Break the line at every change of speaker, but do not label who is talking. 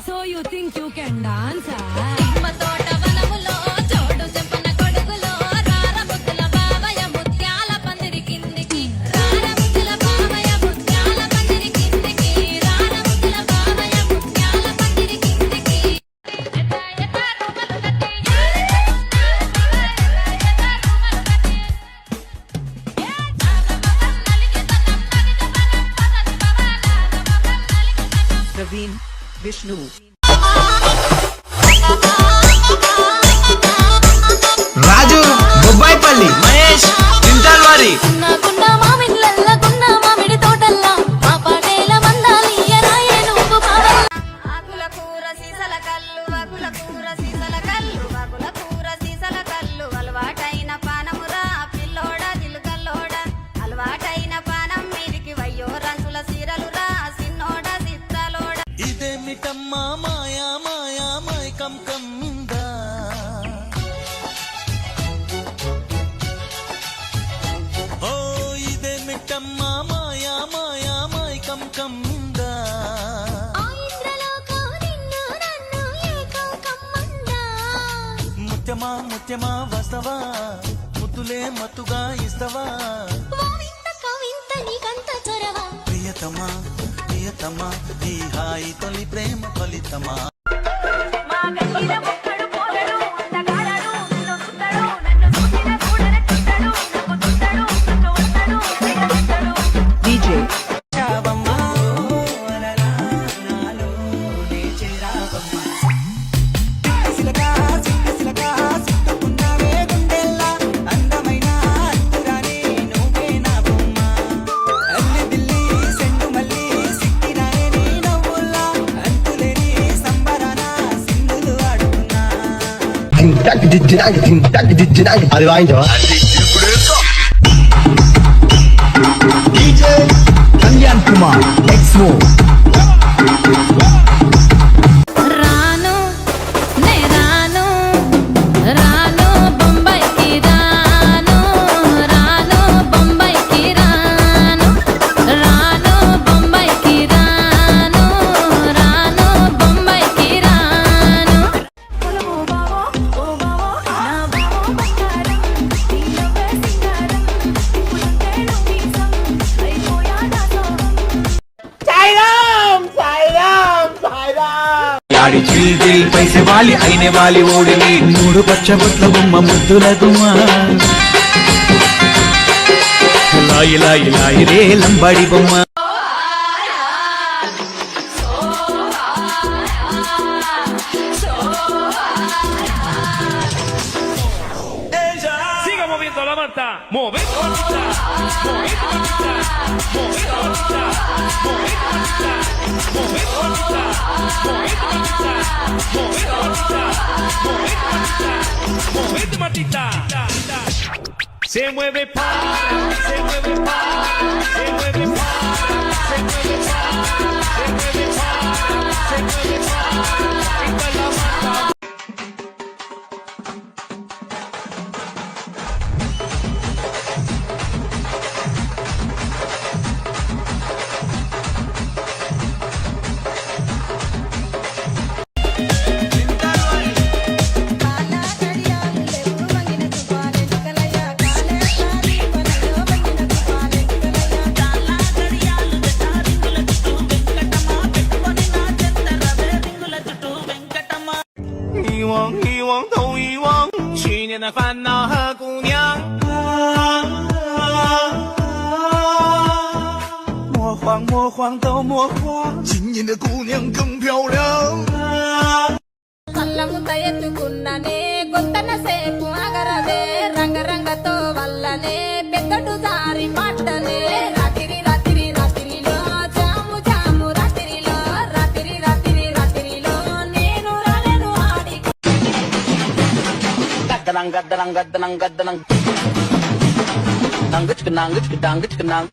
So you think you can dance?
Praveen, Vishnu.
రాజు బొబ్బాయిపల్లి మహేష్ చింతాల్వారి
అలవాటైన పానమురా పిల్లోడ దిలుకల్లోడ అలవాటైన పానం మీదికి వయ్యో రంగుల సీరలురా సిన్నోడ సిత్రలోడ
ఇదేమిటమ్మా మాయా మాయా మైకం కమ్మిందా ఓ ఇదేమిటమ్మా మాయా మాయా మైకం కమ్మిందా ముత్యమా ముత్యమా వస్తవా ముద్దులే మత్తుగా ఇస్తవా ప్రియతమా ప్రియతమా ఈ హాయి తొలి ప్రేమ ఫలితమా
DJ.
అది వాయించవా కళ్యాణ్ కుమార్ ఎక్స్మో
రాను నే రాను రాను బొంబాయికి రాను రాను బొంబాయికి రాను రాను బొంబాయికి రాను రాను బొంబాయికి రాను ఓ బావో నా బావో బంగారం నీలోవే సింగారం పులుంటే నువ్వీసం అయిపోయా నా సోహం
యాడి చిల్దిల్ పైసే వాలి అయినే వాలి ఓడిని మూడు పచ్చబొట్ల బొమ్మ ముద్దుల గుమ్మ లాయి లాయి లాయి రే లంబాడి బొమ్మ
Siga moviendo la manta, moviendo la manta, moviendo la manta, moviendo la manta, moviendo la manta, moviendo la manta, moviendo la manta, moviendo la manta, se mueve para, se mueve para, se mueve para, se mueve para, se mueve para, se mueve para, quita la manta.
一往头一往，去年的烦恼和姑娘。魔幻魔幻都魔幻，今年的姑娘更漂亮。
కళ్ళముంత ఎత్తుకున్ననే గొంతన సేపు అగరదే రంగ రంగతో వల్లనే పెద్దడు జారి పట్టనే రాత్రి రాత్రి రాత్రిలో జాము జాము రాత్రిలో రాత్రి రాత్రి రాత్రిలో నేను రాలేను ఆడి
గద్దనం గద్దనం గద్దనం గద్దనం నంగచ్చుకు నంగచ్చుకు నంగచ్చుకు నంగ